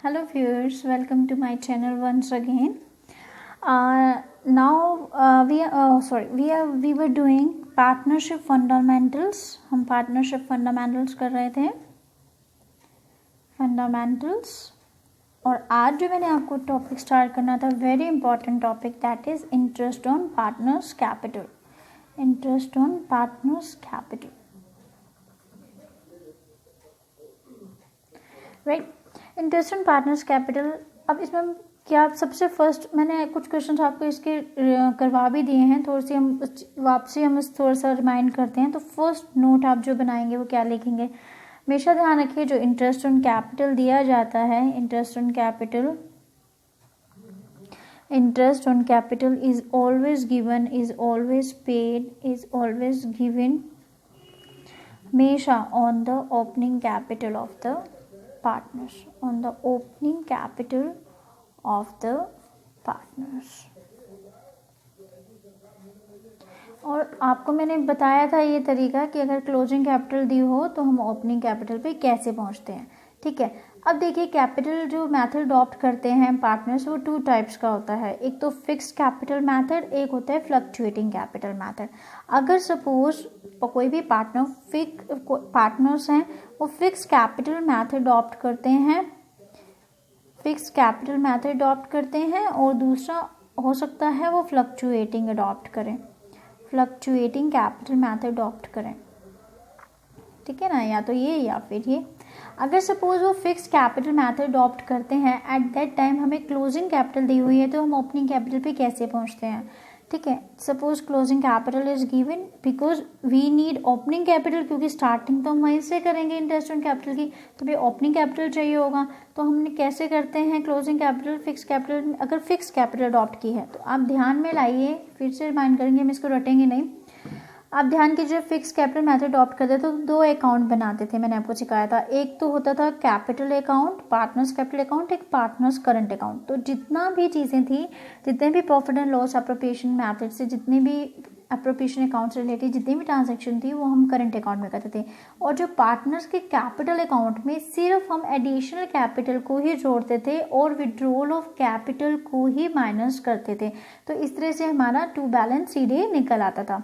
Hello viewers, welcome to my channel once again. We were doing partnership fundamentals. हम partnership fundamentals कर रहे थे fundamentals, और आज जो मैंने आपको टॉपिक स्टार्ट करना था, very important topic, that is interest on partners capital. Interest on partners capital, right. Interest on partners capital. अब इसमें क्या, सबसे फर्स्ट मैंने कुछ क्वेश्चन आपको इसके करवा भी दिए हैं, थोड़ी सी हम वापसी थोड़ा सा रिमाइंड करते हैं. तो फर्स्ट नोट आप जो बनाएंगे वो क्या लिखेंगे, हमेशा ध्यान रखिए जो इंटरेस्ट ऑन कैपिटल दिया जाता है, interest on capital is always given, is always paid, is always given हमेशा on the opening capital of the partners, on the opening capital of the partners. और आपको मैंने बताया था ये तरीका कि अगर क्लोजिंग कैपिटल दी हो तो हम ओपनिंग कैपिटल पे कैसे पहुंचते हैं. ठीक है, अब देखिए कैपिटल जो मेथड अडॉप्ट करते हैं पार्टनर्स, वो 2 टाइप्स का होता है. एक तो फिक्स्ड कैपिटल मेथड, एक होता है फ्लक्चुएटिंग कैपिटल मेथड. अगर सपोज कोई भी पार्टनर्स हैं वो फिक्स कैपिटल मेथड अडॉप्ट करते हैं, और दूसरा हो सकता है वो फ्लक्चुएटिंग कैपिटल मेथड अडॉप्ट करें. ठीक है ना, या तो ये या फिर ये. अगर सपोज वो फिक्स कैपिटल मेथड अडॉप्ट करते हैं, एट दैट टाइम हमें क्लोजिंग कैपिटल दी हुई है, तो हम ओपनिंग कैपिटल पे कैसे पहुंचते हैं. ठीक है, suppose closing capital is given because we need opening capital, क्योंकि स्टार्टिंग तो हम वहीं से करेंगे इंटरेस्ट ऑन कैपिटल की, तो भाई ओपनिंग कैपिटल चाहिए होगा. तो हमने कैसे करते हैं क्लोजिंग कैपिटल, फिक्स कैपिटल. अगर फिक्स कैपिटल अडॉप्ट की है तो आप ध्यान में लाइए, फिर से रिमाइंड करेंगे, हम इसको रटेंगे नहीं. आप ध्यान कीजिए, फिक्स कैपिटल मेथड अडॉप्ट करते तो 2 अकाउंट बनाते थे, मैंने आपको सिखाया था. एक तो होता था capital account, partners capital account, एक पार्टनर्स करंट अकाउंट. तो जितना भी चीज़ें थी, जितने भी profit and loss appropriation method से, जितने भी अप्रोप्रिएशन अकाउंट से रिलेटेड जितनी भी ट्रांजेक्शन थी, वो हम करंट अकाउंट में करते थे. और जो पार्टनर्स के कैपिटल अकाउंट में सिर्फ हम एडिशनल कैपिटल को ही जोड़ते थे और विड्रॉल ऑफ कैपिटल को ही माइनस करते थे. तो इस तरह से हमारा टू बैलेंस सीधे निकल आता था.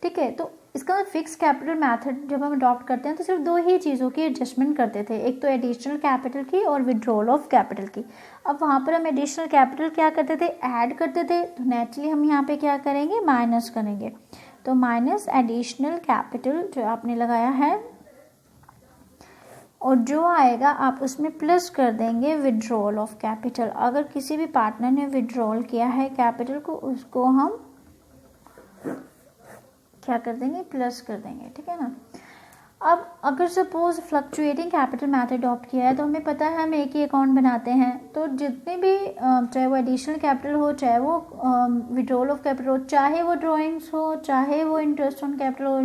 ठीक है, तो इसका फिक्स कैपिटल मेथड जब हम अडॉप्ट करते हैं तो सिर्फ 2 ही चीज़ों की एडजस्टमेंट करते थे, एक तो एडिशनल कैपिटल की और विड्रॉल ऑफ कैपिटल की. अब वहाँ पर हम एडिशनल कैपिटल क्या करते थे, ऐड करते थे, तो नेचुरली हम यहाँ पे क्या करेंगे, माइनस करेंगे. तो माइनस एडिशनल कैपिटल जो आपने लगाया है, और जो आएगा आप उसमें प्लस कर देंगे विड्रॉल ऑफ कैपिटल. अगर किसी भी पार्टनर ने विड्रॉल किया है कैपिटल को, उसको हम क्या कर देंगे, प्लस कर देंगे. ठीक है ना. अब अगर suppose fluctuating capital method adopt किया है, तो हमें पता है हम एक ही अकाउंट बनाते हैं. तो जितने भी चाहे वो एडिशनल कैपिटल हो, चाहे वो विड्रॉल ऑफ कैपिटल हो, चाहे वो ड्राइंग्स हो, चाहे वो इंटरेस्ट ऑन कैपिटल हो,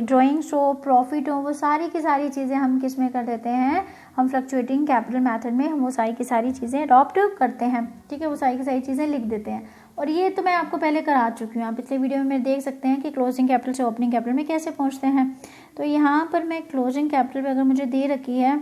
ड्राइंग्स हो, प्रॉफिट हो, वो सारी की सारी चीज़ें हम किस में कर देते हैं, हम फ्लक्चुएटिंग कैपिटल मेथड में हम वो सारी की सारी चीज़ें अडॉप्ट करते हैं. ठीक है, वो सारी की सारी चीज़ें लिख देते हैं. और ये तो मैं आपको पहले करा चुकी हूँ, आप पिछले वीडियो में देख सकते हैं कि क्लोजिंग कैपिटल से ओपनिंग कैपिटल में कैसे पहुँचते हैं. तो यहाँ पर मैं क्लोजिंग कैपिटल पे अगर मुझे दे रखी है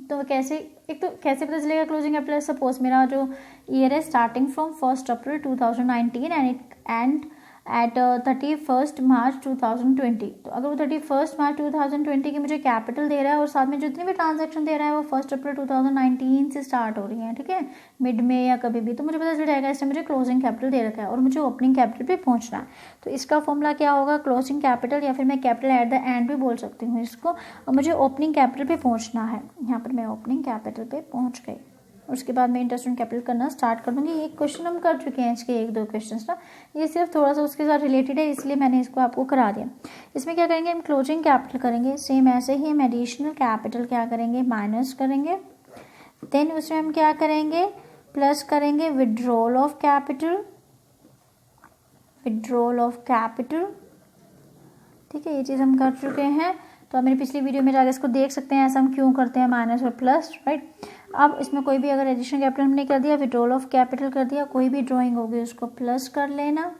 तो कैसे पता चलेगा क्लोजिंग कैपिटल. सपोज मेरा जो ईयर है starting from 1 April 2019 and at 31 March 2020. तो अगर वो 31 मार्च 2020 की मुझे कैपिटल दे रहा है और साथ में जितनी भी ट्रांजैक्शन दे रहा है वो 1 अप्रैल 2019 से स्टार्ट हो रही है. ठीक है, मिड में या कभी भी, तो मुझे पता चल जाएगा इससे मुझे क्लोजिंग कैपिटल दे रखा है और मुझे ओपनिंग कैपिटल पे पहुंचना है. तो इसका फॉर्मूला क्या होगा, क्लोजिंग कैपिटल, या फिर मैं कैपिटल एट द एंड भी बोल सकती हूँ इसको. और मुझे ओपनिंग कैपिटल पे पहुँचना है. यहाँ पर मैं ओपनिंग कैपिटल पे पहुँच गई. उसके बाद मैं इंटरेस्ट ऑन कैपिटल करना स्टार्ट कर दूँगी. एक क्वेश्चन हम कर चुके हैं, इसके 1-2 क्वेश्चन ना, ये सिर्फ थोड़ा सा उसके साथ रिलेटेड है, इसलिए मैंने इसको आपको करा दिया. इसमें क्या करेंगे, हम क्लोजिंग कैपिटल करेंगे, सेम ऐसे ही हम एडिशनल कैपिटल क्या करेंगे, माइनस करेंगे. देन उसमें हम क्या करेंगे, प्लस करेंगे विड्रॉल ऑफ कैपिटल. ठीक है, ये चीज़ हम कर चुके हैं. तो आप मेरी पिछली वीडियो में जाकर इसको देख सकते हैं, ऐसा हम क्यों करते हैं, माइनस और प्लस, राइट. अब इसमें कोई भी अगर एडिशनल कैपिटल हमने कर दिया, विड्रॉल ऑफ कैपिटल कर दिया, कोई भी ड्राइंग होगी उसको प्लस कर लेना,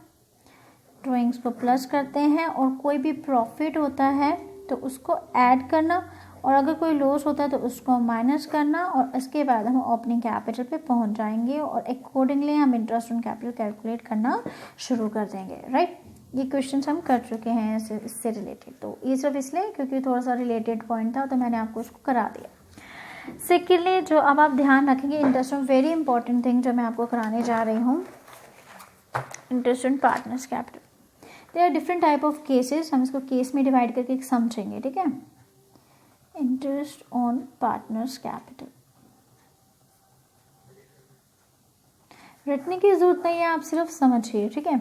ड्राइंग्स को प्लस करते हैं. और कोई भी प्रॉफिट होता है तो उसको ऐड करना, और अगर कोई लॉस होता है तो उसको माइनस करना और इसके बाद हम ओपनिंग कैपिटल पे पहुंच जाएंगे और अकॉर्डिंगली हम इंटरेस्ट ऑन कैपिटल कैलकुलेट करना शुरू कर देंगे, राइट। ये क्वेश्चन हम कर चुके हैं इससे रिलेटेड, तो ये सब इसलिए क्योंकि थोड़ा सा रिलेटेड पॉइंट था तो मैंने आपको उसको करा दिया। सेकेंडली जो अब आप ध्यान रखेंगे, interest on very important thing जो मैं आपको कराने जा रही हूँ, interest on partners capital. There are different type of cases, हम इसको केस में डिवाइड करके समझेंगे, ठीक है। इंटरेस्ट ऑन पार्टनर्स कैपिटल रटने की जरूरत नहीं है, आप सिर्फ समझिए, ठीक है।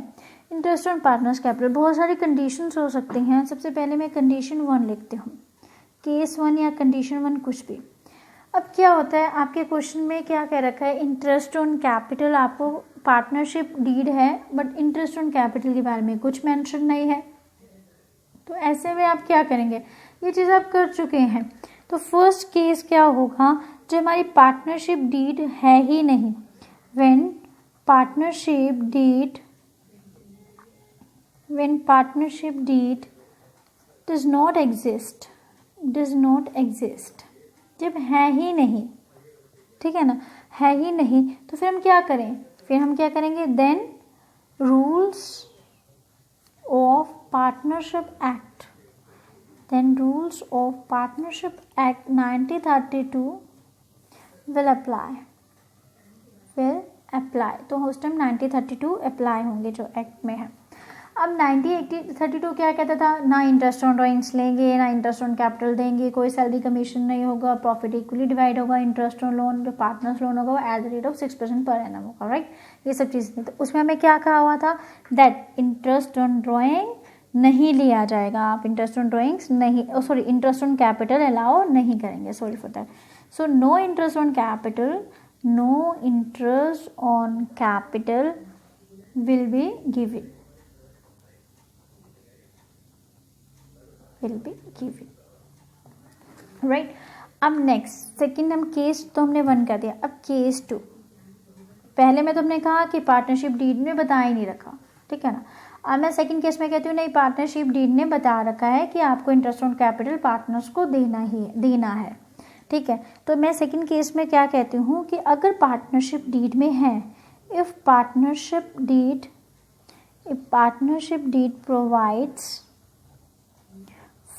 इंटरेस्ट ऑन पार्टनर्स कैपिटल, बहुत सारी कंडीशंस हो सकती हैं। सबसे पहले मैं कंडीशन 1 लिखती हूँ, केस 1 या कंडीशन 1 कुछ भी। अब क्या होता है, आपके क्वेश्चन में क्या कह रखा है, इंटरेस्ट ऑन कैपिटल, आपको पार्टनरशिप डीड है बट इंटरेस्ट ऑन कैपिटल के बारे में कुछ मेंशन नहीं है। तो ऐसे में आप क्या करेंगे, ये चीज़ आप कर चुके हैं। तो फर्स्ट केस क्या होगा, जो हमारी पार्टनरशिप डीड है ही नहीं, when partnership deed does not exist, जब है ही नहीं, ठीक है ना, है ही नहीं, तो फिर हम क्या करेंगे, then rules of partnership act 1932 will apply. तो उस टाइम 1932 अप्लाई होंगे जो एक्ट में है। अब 1932 क्या कहता था, ना इंटरेस्ट ऑन ड्रॉइंग्स लेंगे, ना इंटरेस्ट ऑन कैपिटल देंगे, कोई सैलरी कमीशन नहीं होगा, प्रॉफिट इक्वली डिवाइड होगा, इंटरेस्ट ऑन लोन जो पार्टनर्स लोन होगा वो at the rate of 6% per annum होगा, राइट। ये सब चीज़ें, तो उसमें हमें क्या कहा हुआ था, दैट इंटरेस्ट ऑन ड्रॉइंग नहीं लिया जाएगा, आप इंटरेस्ट ऑन ड्रॉइंग्स नहीं, इंटरेस्ट ऑन कैपिटल अलाउ नहीं करेंगे, sorry for that. So no interest on capital will be given, right. अब नेक्स्ट सेकंड, हम केस तो हमने 1 कर दिया, अब केस 2। पहले में तो हमने कहा कि पार्टनरशिप डीड में बता ही नहीं रखा, ठीक है ना। अब मैं सेकंड केस में कहती हूँ नहीं, पार्टनरशिप डीड ने बता रखा है कि आपको इंटरेस्ट ऑन कैपिटल पार्टनर्स को देना है, ठीक है। तो मैं सेकंड केस में क्या कहती हूँ कि अगर पार्टनरशिप डीड में है, if partnership deed provides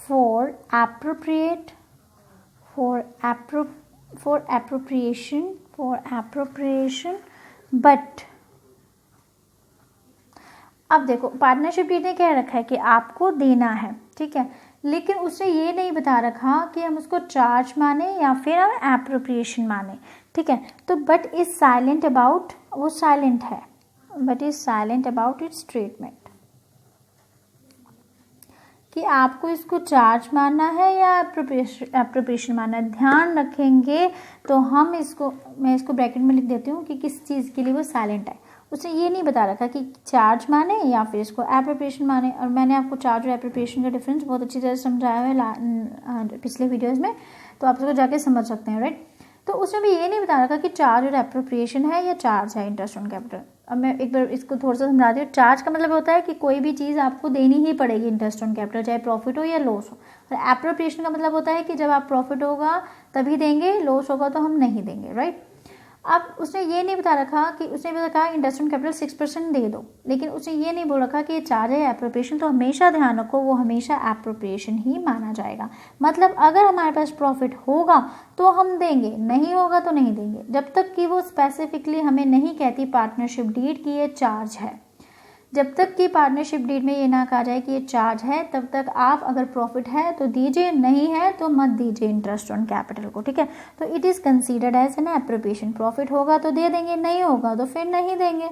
for appropriation but, अब देखो पार्टनरशिप डीड ने क्या रखा है कि आपको देना है, ठीक है, लेकिन उसने ये नहीं बता रखा कि हम उसको चार्ज माने या फिर हम एप्रोप्रिएशन माने, ठीक है। तो बट इज साइलेंट अबाउट, वो साइलेंट है, but is silent about it's treatment, कि आपको इसको चार्ज मानना है या एप्रोप्रिएशन मानना है। ध्यान रखेंगे तो मैं इसको ब्रैकेट में लिख देती हूँ कि किस चीज़ के लिए वो साइलेंट है। उसने ये नहीं बता रखा कि चार्ज माने या फिर इसको एप्रोप्रिएशन माने, और मैंने आपको चार्ज और एप्रोप्रिएशन का डिफरेंस बहुत अच्छी तरह समझाया है पिछले वीडियोज़ में, तो आप उसको जाके समझ सकते हैं, राइट। तो उसने भी ये नहीं बता रखा कि चार्ज और एप्रोप्रिएशन है या चार्ज है इंटरेस्ट ऑन कैपिटल। अब मैं एक बार इसको थोड़ा सा समझाती हूँ। चार्ज का मतलब होता है कि कोई भी चीज़ आपको देनी ही पड़ेगी इंटरेस्ट ऑन कैपिटल, चाहे प्रॉफिट हो या लॉस हो। और एप्रोप्रिएशन का मतलब होता है कि जब आप प्रॉफिट होगा तभी देंगे, लॉस होगा तो हम नहीं देंगे, राइट। अब उसने ये नहीं बता रखा कि, उसने भी कहा इंटरेस्ट ऑन कैपिटल 6% दे दो, लेकिन उसने ये नहीं बोल रखा कि ये चार्ज है एप्रोप्रिएशन। तो हमेशा ध्यान रखो वो हमेशा एप्रोप्रिएशन ही माना जाएगा। मतलब अगर हमारे पास प्रॉफिट होगा तो हम देंगे, नहीं होगा तो नहीं देंगे, जब तक कि वो स्पेसिफिकली हमें नहीं कहती पार्टनरशिप डीड की ये चार्ज है। जब तक कि पार्टनरशिप डीड में ये ना कहा जाए कि ये चार्ज है, तब तक आप अगर प्रॉफिट है तो दीजिए, नहीं है तो मत दीजिए इंटरेस्ट ऑन कैपिटल को, ठीक है। तो it is considered as an appropriation. Profit होगा तो दे देंगे, नहीं होगा तो फिर नहीं देंगे,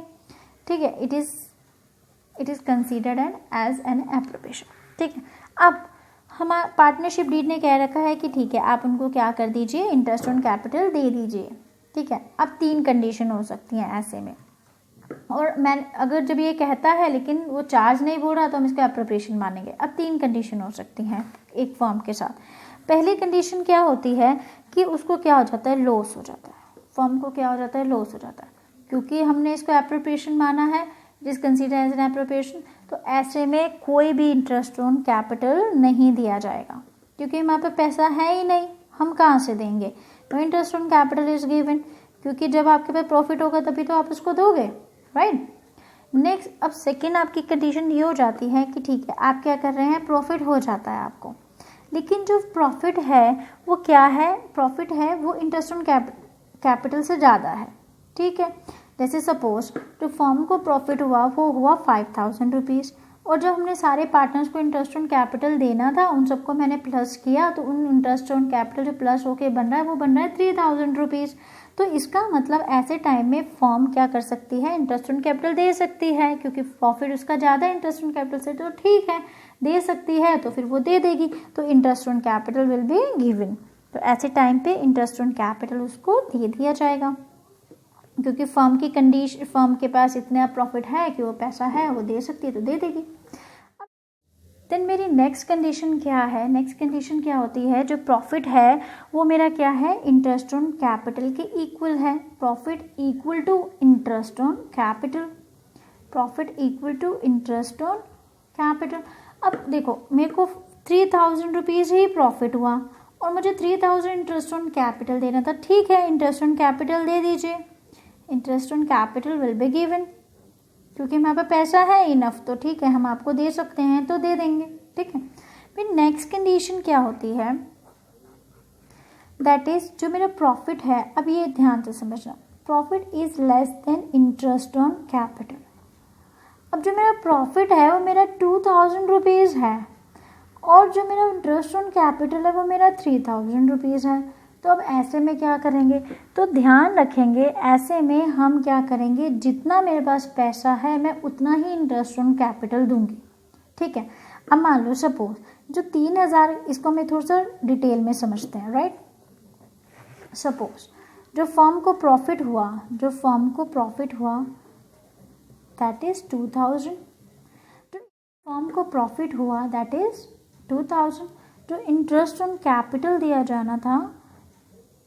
ठीक है। It is considered as an appropriation, ठीक है। अब हमारा पार्टनरशिप डीड ने कह रखा है कि ठीक है आप उनको क्या कर दीजिए, इंटरेस्ट ऑन कैपिटल दे दीजिए, ठीक है। अब 3 कंडीशन हो सकती हैं ऐसे में, और मैं अगर जब ये कहता है लेकिन वो चार्ज नहीं बोल रहा तो हम इसको एप्रोप्रिएशन मानेंगे। अब 3 कंडीशन हो सकती हैं एक फर्म के साथ। पहली कंडीशन क्या होती है कि उसको क्या हो जाता है, लॉस हो जाता है, फर्म को क्या हो जाता है, लॉस हो जाता है, क्योंकि हमने इसको एप्रोप्रिएशन माना है, जिस कंसीडर एज एन एप्रोप्रिएशन। तो ऐसे में कोई भी इंटरेस्ट ऑन कैपिटल नहीं दिया जाएगा, क्योंकि हमारे पास पैसा है ही नहीं, हम कहाँ से देंगे। No interest on capital is given, क्योंकि जब आपके पास प्रॉफिट होगा तभी तो आप उसको दोगे, राइट। नेक्स्ट, अब सेकेंड आपकी कंडीशन ये हो जाती है कि ठीक है आप क्या कर रहे हैं, प्रॉफिट हो जाता है आपको, लेकिन जो प्रॉफिट है वो क्या है, प्रॉफिट है वो इंटरेस्ट ऑन कैपिटल से ज़्यादा है, ठीक है। जैसे सपोज जो फर्म को प्रॉफिट हुआ वो हुआ 5000 रुपीज़, और जब हमने सारे पार्टनर्स को इंटरेस्ट ऑन कैपिटल देना था उन सबको मैंने प्लस किया, तो उन इंटरेस्ट ऑन कैपिटल जो प्लस होके बन रहा है वो बन रहा है 3000 रुपीज़। तो इसका मतलब ऐसे टाइम में फर्म क्या कर सकती है, इंटरेस्ट ऑन कैपिटल दे सकती है, क्योंकि प्रॉफिट उसका ज़्यादा इंटरेस्ट ऑन कैपिटल से, तो ठीक है दे सकती है, तो फिर वो दे देगी, तो interest on capital will be given. तो ऐसे टाइम पे इंटरेस्ट ऑन कैपिटल उसको दे दिया जाएगा, क्योंकि फर्म की कंडीशन, फर्म के पास इतना प्रॉफिट है कि वो पैसा है वो दे सकती है, तो दे देगी। देन मेरी नेक्स्ट कंडीशन क्या है, नेक्स्ट कंडीशन क्या होती है, जो प्रॉफिट है वो मेरा क्या है, इंटरेस्ट ऑन कैपिटल के इक्वल है। Profit equal to interest on capital, profit equal to interest on capital. अब देखो मेरे को 3000 रुपीज़ ही प्रॉफिट हुआ और मुझे 3000 इंटरेस्ट ऑन कैपिटल देना था, ठीक है इंटरेस्ट ऑन कैपिटल दे दीजिए, interest on capital will be given, क्योंकि हमारे पास पैसा है इनफ, तो ठीक है हम आपको दे सकते हैं तो दे देंगे, ठीक है। फिर नेक्स्ट कंडीशन क्या होती है, दैट इज जो मेरा प्रॉफिट है, अब ये ध्यान से समझना, profit is less than interest on capital. अब जो मेरा प्रॉफिट है वो मेरा 2000 रुपीज़ है और जो मेरा इंटरेस्ट ऑन कैपिटल है वो मेरा 3000 रुपीज़ है। तो अब ऐसे में क्या करेंगे, तो ध्यान रखेंगे ऐसे में हम क्या करेंगे, जितना मेरे पास पैसा है मैं उतना ही इंटरेस्ट ऑन कैपिटल दूंगी, ठीक है। अब मान लो सपोज जो 3000, इसको मैं थोड़ा सा डिटेल में समझते हैं, राइट। सपोज जो फर्म को प्रॉफिट हुआ, जो फर्म को प्रॉफिट हुआ दैट इज 2000, तो फर्म को प्रॉफिट हुआ दैट इज 2000, जो इंटरेस्ट ऑन कैपिटल दिया जाना था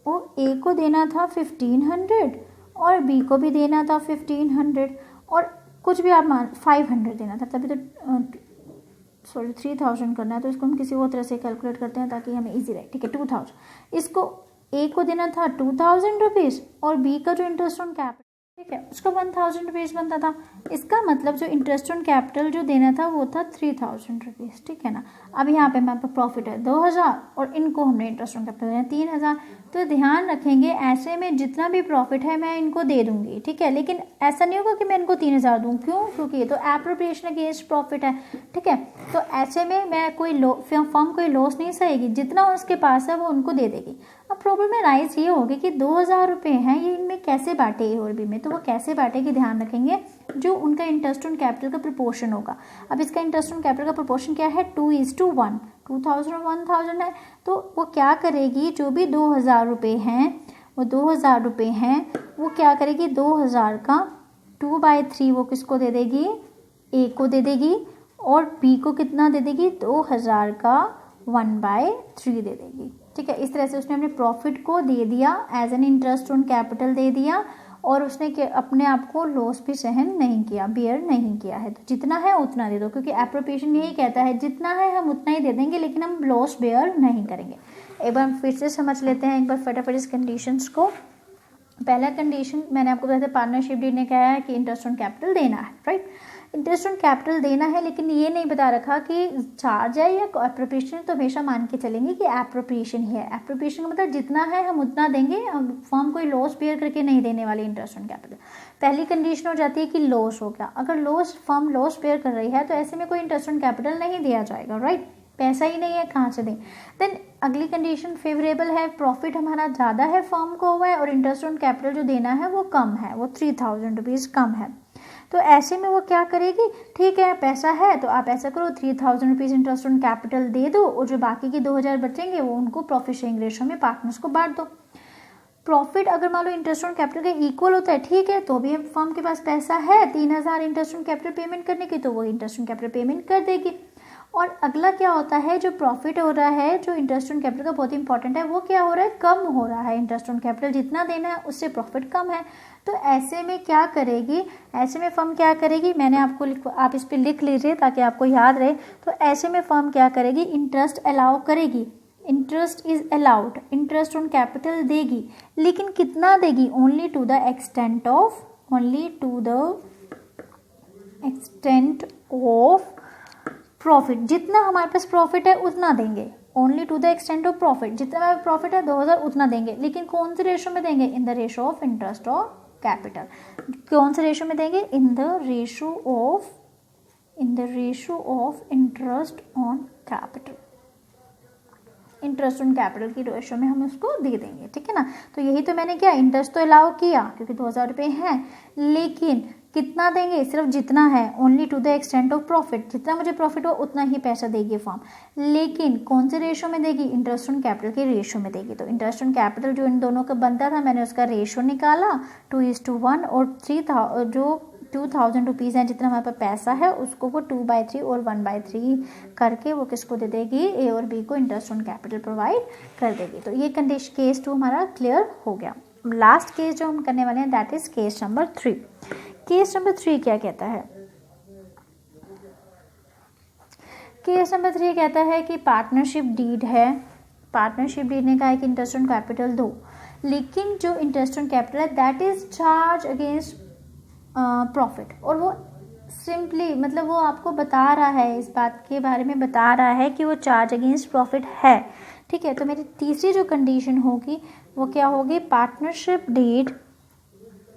वो ए को देना था 1500 और बी को भी देना था 1500 और कुछ भी आप मान 500 देना था, तभी तो सॉरी 3000 करना है, तो इसको हम किसी और तरह से कैलकुलेट करते हैं ताकि हमें इजी रहे, ठीक है। 2000 इसको ए को देना था 2000 रुपीज़ और बी का जो इंटरेस्ट ऑन कैपिटल, ठीक है, उसको 1000 रुपीज़ बनता था। इसका मतलब जो इंटरेस्ट ऑन कैपिटल जो देना था वो था 3000 रुपीज़, ठीक है ना। अब यहाँ पे हमारे पास प्रॉफिट है 2000 और इनको हमने इंटरेस्ट ऑन कैपिटल देना 3000, तो ध्यान रखेंगे ऐसे में जितना भी प्रॉफिट है मैं इनको दे दूंगी, ठीक है। लेकिन ऐसा नहीं होगा कि मैं इनको 3000 दूँ, क्यों, क्योंकि ये तो एप्रोप्रिएशन अगेंस्ट प्रॉफिट है, ठीक है। तो ऐसे में मैं फर्म कोई लॉस नहीं सहेगी, जितना उसके पास है वो उनको दे देगी। अब प्रॉब्लम में राइज ये होगी कि 2000 रुपये हैं, ये इनमें कैसे बांटे ए और बी में, तो वो कैसे बांटेगी, ध्यान रखेंगे जो उनका इंटरेस्ट ऑन कैपिटल का प्रोपोर्शन होगा। अब इसका इंटरेस्ट ऑन कैपिटल का प्रोपोर्शन क्या है, 2:1, 2000 और 1000 है, तो वो क्या करेगी, जो भी 2000 रुपये हैं वो 2000 रुपये हैं, वो क्या करेगी 2000 का 2/3 वो किसको दे देगी, ए को दे देगी, और बी को कितना दे देगी, 2000 का 1/3 दे देगी, ठीक है। इस तरह से उसने अपने प्रॉफिट को दे दिया as an interest on capital दे दिया, और उसने अपने आप को लॉस भी सहन नहीं किया, बियर नहीं किया है। तो जितना है उतना दे दो, क्योंकि एप्रोप्रिएशन यही कहता है जितना है हम उतना ही दे देंगे, लेकिन हम लॉस बियर नहीं करेंगे। एक बार फिर से समझ लेते हैं, एक बार फटाफट इस कंडीशंस को। पहला कंडीशन मैंने आपको बताया था, पार्टनरशिप डीड ने कहा है कि इंटरेस्ट ऑन कैपिटल देना है, राइट। इंटरेस्ट ऑन कैपिटल देना है, लेकिन ये नहीं बता रखा कि चार्ज है या एप्रोप्रिएशन, तो हमेशा मान के चलेंगे कि एप्रोप्रिएशन ही है। एप्रोप्रिएशन का मतलब जितना है हम उतना देंगे, फर्म कोई लॉस बेयर करके नहीं देने वाली इंटरेस्ट ऑन कैपिटल। पहली कंडीशन हो जाती है कि लॉस हो गया, अगर फर्म लॉस बेयर कर रही है तो ऐसे में कोई इंटरेस्ट ऑन कैपिटल नहीं दिया जाएगा, राइट, पैसा ही नहीं है कहाँ से दें। देन अगली कंडीशन फेवरेबल है, प्रॉफिट हमारा ज़्यादा है फर्म को हुआ है और इंटरेस्ट ऑन कैपिटल जो देना है वो कम है, वो 3000 रुपीज़ कम है। तो ऐसे में वो क्या करेगी, ठीक है पैसा है तो आप ऐसा करो 3000 रुपीज़ इंटरेस्ट ऑन कैपिटल दे दो, और जो बाकी के 2000 बचेंगे वो उनको प्रॉफिट शेयरिंग रेशियो में पार्टनर्स को बांट दो। प्रॉफिट अगर मान लो इंटरेस्ट ऑन कैपिटल के इक्वल होता है, ठीक है, तो भी फर्म के पास पैसा है 3000 इंटरेस्ट ऑन कैपिटल पेमेंट करने की, तो वो इंटरेस्ट ऑन कैपिटल पेमेंट कर देगी। और अगला क्या होता है, जो प्रॉफिट हो रहा है जो इंटरेस्ट ऑन कैपिटल का बहुत इंपॉर्टेंट है, वो क्या हो रहा है, कम हो रहा है। इंटरेस्ट ऑन कैपिटल जितना देना है उससे प्रॉफिट कम है। तो ऐसे में क्या करेगी, ऐसे में फर्म क्या करेगी, मैंने आपको आप इस पर लिख लीजिए ताकि आपको याद रहे। तो ऐसे में फर्म क्या करेगी, इंटरेस्ट अलाउ करेगी, interest is allowed, interest on capital देगी, लेकिन कितना देगी, only to the extent of, only to the extent of profit. जितना हमारे पास प्रॉफिट है उतना देंगे, only to the extent of profit, जितना हमारे प्रॉफिट है 2000 उतना देंगे, लेकिन कौन से रेशो में देंगे, in the ratio of interest of capital. कौन से रेशो में देंगे, in the ratio of, in the ratio of interest on capital, interest on capital की रेशो में हम उसको दे देंगे, ठीक है ना। तो यही तो मैंने किया, इंटरेस्ट तो अलाउ किया क्योंकि 2000 रुपये हैं, लेकिन कितना देंगे, सिर्फ जितना है, only to the extent of profit, जितना मुझे प्रॉफिट हो उतना ही पैसा देगी फर्म, लेकिन कौन से रेशो में देगी, इंटरेस्ट ऑन कैपिटल के रेशो में देगी। तो इंटरेस्ट ऑन कैपिटल जो इन दोनों का बनता था, मैंने उसका रेशो निकाला 2:1, और 3 जो 2000 रुपीज़ हैं जितना हमारे पास पैसा है उसको वो 2/3 और 1/3 करके वो किसको दे देगी, ए और बी को इंटरेस्ट ऑन कैपिटल प्रोवाइड कर देगी। तो ये कंडीशन केस 2 हमारा क्लियर हो गया। लास्ट केस जो हम करने वाले हैं that is case number 3। Case number 3 क्या कहता है, केस नंबर 3 कहता है कि पार्टनरशिप डीड है, पार्टनरशिप डीड ने कहा है कि इंटरेस्ट ऑन कैपिटल दो, लेकिन जो इंटरेस्ट ऑन कैपिटल है that is charge against profit, और वो सिंपली मतलब वो आपको बता रहा है, इस बात के बारे में बता रहा है कि वो चार्ज अगेंस्ट प्रॉफिट है, ठीक है। तो मेरी तीसरी जो कंडीशन होगी वो क्या होगी, पार्टनरशिप डीड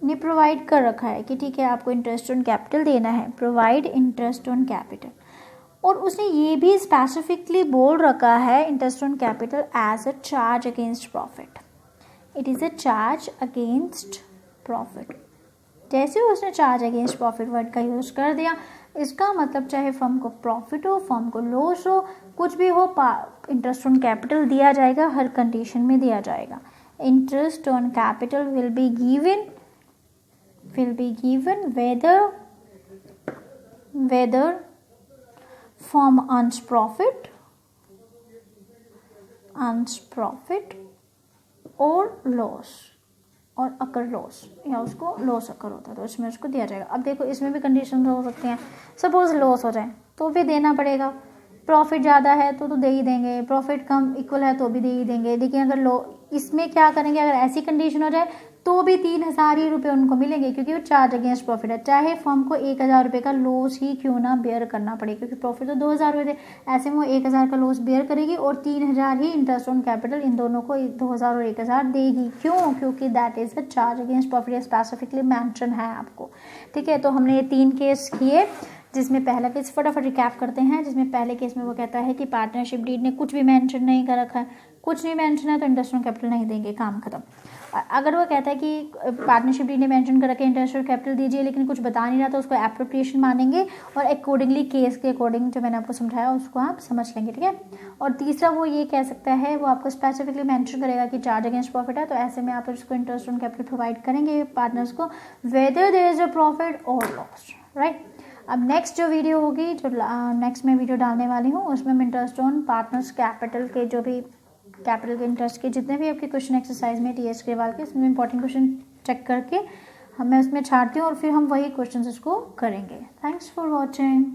ने प्रोवाइड कर रखा है कि ठीक है आपको इंटरेस्ट ऑन कैपिटल देना है, प्रोवाइड इंटरेस्ट ऑन कैपिटल, और उसने ये भी स्पेसिफिकली बोल रखा है interest on capital as a charge against profit, it is a charge against profit. जैसे उसने चार्ज अगेंस्ट प्रॉफिट वर्ड का यूज़ कर दिया, इसका मतलब चाहे फर्म को प्रॉफिट हो, फर्म को लॉस हो, कुछ भी हो, इंटरेस्ट ऑन कैपिटल दिया जाएगा, हर कंडीशन में दिया जाएगा। Interest on capital will be given whether firm earns profit or loss, और अकर लॉस या उसको लॉस अकर होता है तो इसमें उसको दिया जाएगा। अब देखो इसमें भी कंडीशन हो सकती हैं, सपोज लॉस हो जाए तो भी देना पड़ेगा, प्रॉफिट ज़्यादा है तो दे ही देंगे, प्रॉफिट कम इक्वल है तो भी दे ही देंगे, लेकिन अगर इसमें क्या करेंगे, अगर ऐसी कंडीशन हो जाए तो भी 3000 ही रुपये उनको मिलेंगे क्योंकि वो चार्ज अगेंस्ट प्रॉफिट है, चाहे फर्म को 1000 रुपये का लॉस ही क्यों ना बेयर करना पड़े, क्योंकि प्रॉफिट तो 2000 रुपये थे, ऐसे में वो 1000 का लॉस बेयर करेगी और 3000 ही इंटरेस्ट ऑन कैपिटल इन दोनों को 2000 और 1000 देगी। क्यों, क्योंकि that is a charge against profit, specifically mention है आपको, ठीक है। तो हमने ये 3 केस किए, जिसमें पहला केस फटाफट रिकैप करते हैं, जिसमें पहले केस में वो कहता है कि पार्टनरशिप डीड ने कुछ भी मेंशन नहीं कर रखा है, कुछ नहीं मेंशन है तो इंटरेस्ट ऑन कैपिटल नहीं देंगे, काम खत्म। अगर वो कहता है कि पार्टनरशिप डीड ने मेंशन कर रखे इंटरेस्ट ऑन कैपिटल दीजिए लेकिन कुछ बता नहीं रहा तो उसको एप्रोप्रिएशन मानेंगे और अकॉर्डिंगली केस के अकॉर्डिंग जो मैंने आपको समझाया उसको आप समझ लेंगे, ठीक है। और तीसरा वो ये कह सकता है, वो आपको स्पेसिफिकली मेंशन करेगा कि चार्ज अगेंस्ट प्रॉफिट है, तो ऐसे में आप उसको इंटरेस्ट ऑन कैपिटल प्रोवाइड करेंगे पार्टनर्स को, whether there is a profit और लॉस, राइट। अब नेक्स्ट जो वीडियो होगी, जो नेक्स्ट मैं वीडियो डालने वाली हूँ, उसमें मैं इंटरेस्ट ऑन पार्टनर्स कैपिटल के जो भी कैपिटल के इंटरेस्ट के जितने भी आपके क्वेश्चन एक्सरसाइज में टीएस के वाल के, इसमें इंपॉर्टेंट क्वेश्चन चेक करके मैं उसमें छाड़ती हूँ और फिर हम वही क्वेश्चन उसको करेंगे। Thanks for watching.